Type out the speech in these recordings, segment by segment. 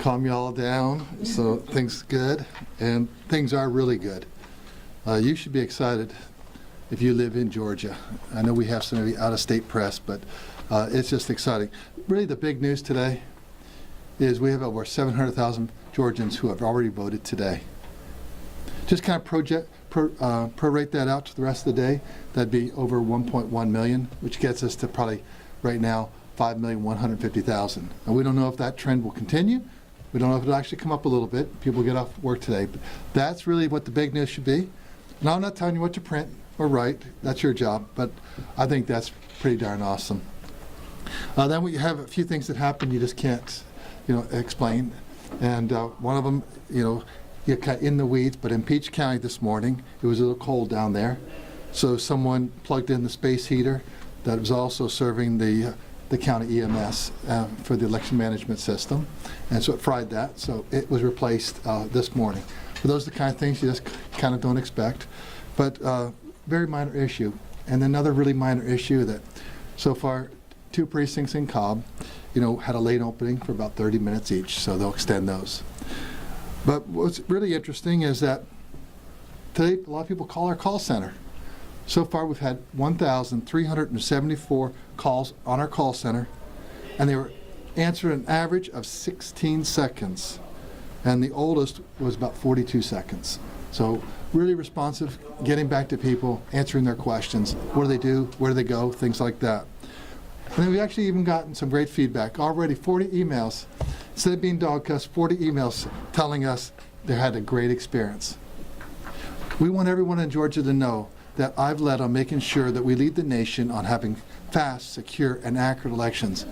calm you all down, so things good, and things are really good. You should be excited if you live in Georgia. I know we have some of the out-of-state press, but it's just exciting. Really, the big news today is we have over 700,000 Georgians who have already voted today. Just kind of prorate that out to the rest of the day. That'd be over 1.1 million, which gets us to probably right now 5,150,000. And we don't know if that trend will continue. We don't know if it'll actually come up a little bit. People get off work today. But that's really what the big news should be. Now, I'm not telling you what to print or write. That's your job. But I think that's pretty darn awesome. Then we have a few things that happen you just can't, explain. And one of them, you're kind of in the weeds, but in Peach County this morning, it was a little cold down there. So someone plugged in the space heater that was also serving the county EMS for the election management system. And so it fried that, so it was replaced this morning. But those are the kind of things you just kind of don't expect. But very minor issue. And another really minor issue that so far 2 precincts in Cobb, had a late opening for about 30 minutes each, so they'll extend those. But what's really interesting is that today a lot of people call our call center. So far we've had 1,374 calls on our call center, and they were answered an average of 16 seconds. And the oldest was about 42 seconds. So really responsive, getting back to people, answering their questions. What do they do? Where do they go? Things like that. And then we've actually even gotten some great feedback. Already 40 emails. Instead of being dog-cussed, 40 emails telling us they had a great experience. We want everyone in Georgia to know that I've led on making sure that we lead the nation on having fast, secure, and accurate elections.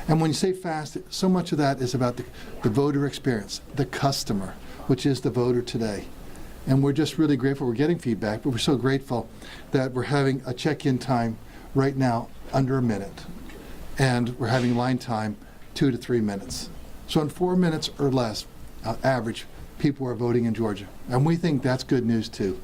And when you say fast, so much of that is about the voter experience, the customer, which is the voter today. And we're just really grateful we're getting feedback, but we're so grateful that we're having a check-in time right now under a minute. And we're having line time 2 to 3 minutes. So in 4 minutes or less, average, people are voting in Georgia. And we think that's good news too.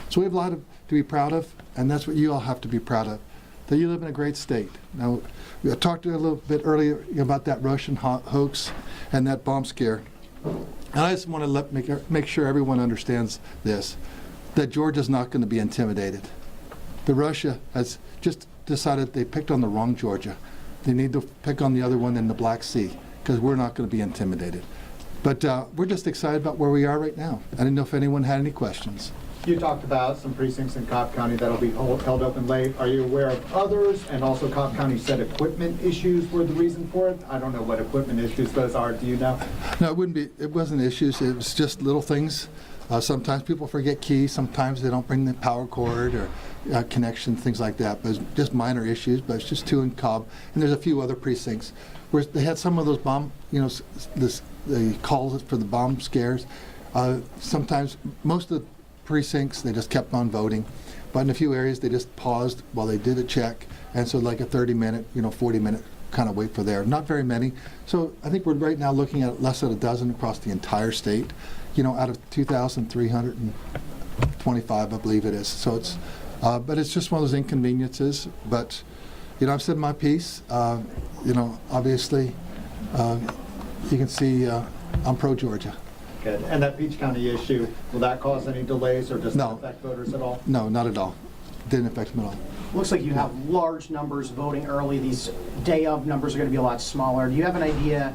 So we have a lot to be proud of, and that's what you all have to be proud of, that you live in a great state. Now, we talked a little bit earlier about that Russian hoax and that bomb scare. And I just want to make sure everyone understands this, that Georgia's not going to be intimidated. The Russia has just decided they picked on the wrong Georgia. They need to pick on the other one in the Black Sea, because we're not going to be intimidated. But we're just excited about where we are right now. I didn't know if anyone had any questions. You talked about some precincts in Cobb County that'll be held open late. Are you aware of others? And also Cobb County said equipment issues were the reason for it. I don't know what equipment issues those are. Do you know? No, it wasn't issues. It was just little things. Sometimes people forget keys. Sometimes they don't bring the power cord or connection, things like that. But it's just minor issues, but it's just 2 in Cobb. And there's a few other precincts where they had some of those bomb, the calls for the bomb scares. Sometimes, most of the precincts, they just kept on voting. But in a few areas, they just paused while they did a check. And so like a 30-minute, 40-minute kind of wait for there. Not very many. So I think we're right now looking at less than a dozen across the entire state, out of 2,325, I believe it is. So it's, but it's just one of those inconveniences. But, I've said my piece. Obviously, you can see I'm pro-Georgia. Good. And that Peach County issue, will that cause any delays or does that affect voters at all? No, not at all. Didn't affect them at all. Looks like you have large numbers voting early. These day of numbers are going to be a lot smaller. Do you have an idea,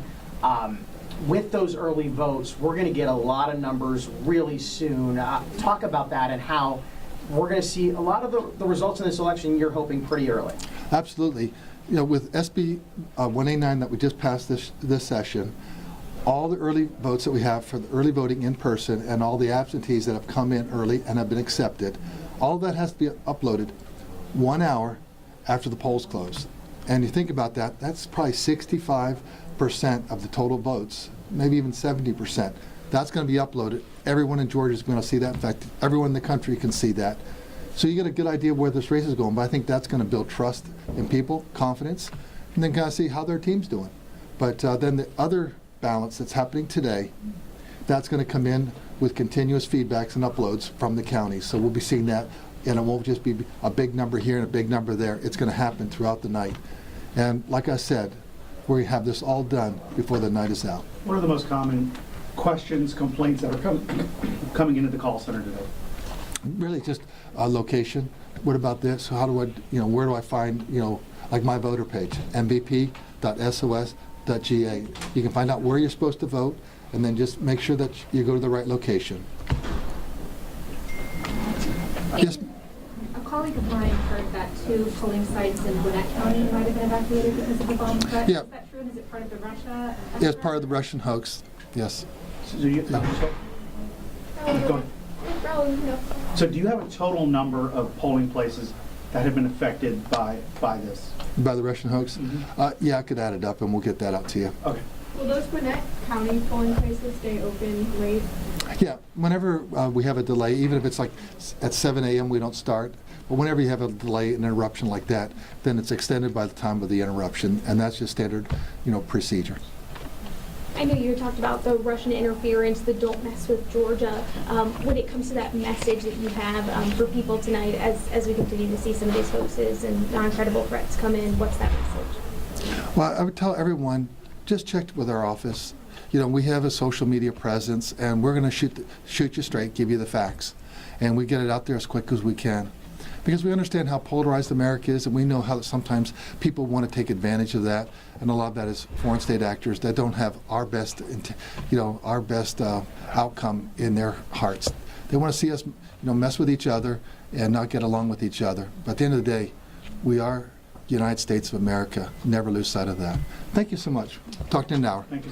with those early votes, we're going to get a lot of numbers really soon. Talk about that and how we're going to see a lot of the results in this election you're hoping pretty early. Absolutely. With SB 189 that we just passed this session, all the early votes that we have for the early voting in person and all the absentees that have come in early and have been accepted, all of that has to be uploaded 1 hour after the polls close. And you think about that, that's probably 65% of the total votes, maybe even 70%. That's going to be uploaded. Everyone in Georgia is going to see that. In fact, everyone in the country can see that. So you get a good idea of where this race is going, but I think that's going to build trust in people, confidence, and then kind of see how their team's doing. But then the other balance that's happening today, that's going to come in with continuous feedbacks and uploads from the county. So we'll be seeing that, and it won't just be a big number here and a big number there. It's going to happen throughout the night. And like I said, where we have this all done before the night is out. What are the most common questions, complaints that are coming into the call center today? Really just location. What about this? How do I, where do I find, like my voter page, mvp.sos.ga. You can find out where you're supposed to vote, and then just make sure that you go to the right location. Yes. A colleague of mine heard that 2 polling sites in Gwinnett County might have been evacuated because of the bomb threat. Yeah. Is that true? And is it part of the Russia? Yeah, it's part of the Russian hoax. Yes. So do you, go ahead. So do you have a total number of polling places that have been affected by this? By the Russian hoax? Yeah, I could add it up, and we'll get that out to you. Okay. Will those Gwinnett County polling places stay open late? Yeah, whenever we have a delay, even if it's like at 7 a.m. we don't start, but whenever you have a delay, an interruption like that, then it's extended by the time of the interruption, and that's just standard, procedure. I know you talked about the Russian interference, the don't mess with Georgia. When it comes to that message that you have for people tonight, as we continue to see some of these hoaxes and non-credible threats come in, what's that message? Well, I would tell everyone, just check with our office. We have a social media presence, and we're going to shoot you straight, give you the facts, and we get it out there as quick as we can. Because we understand how polarized America is, and we know how sometimes people want to take advantage of that, and a lot of that is foreign state actors that don't have our best, outcome in their hearts. They want to see us, mess with each other and not get along with each other. But at the end of the day, we are United States of America. Never lose sight of that. Thank you so much. Talk to you in an hour. Thank you.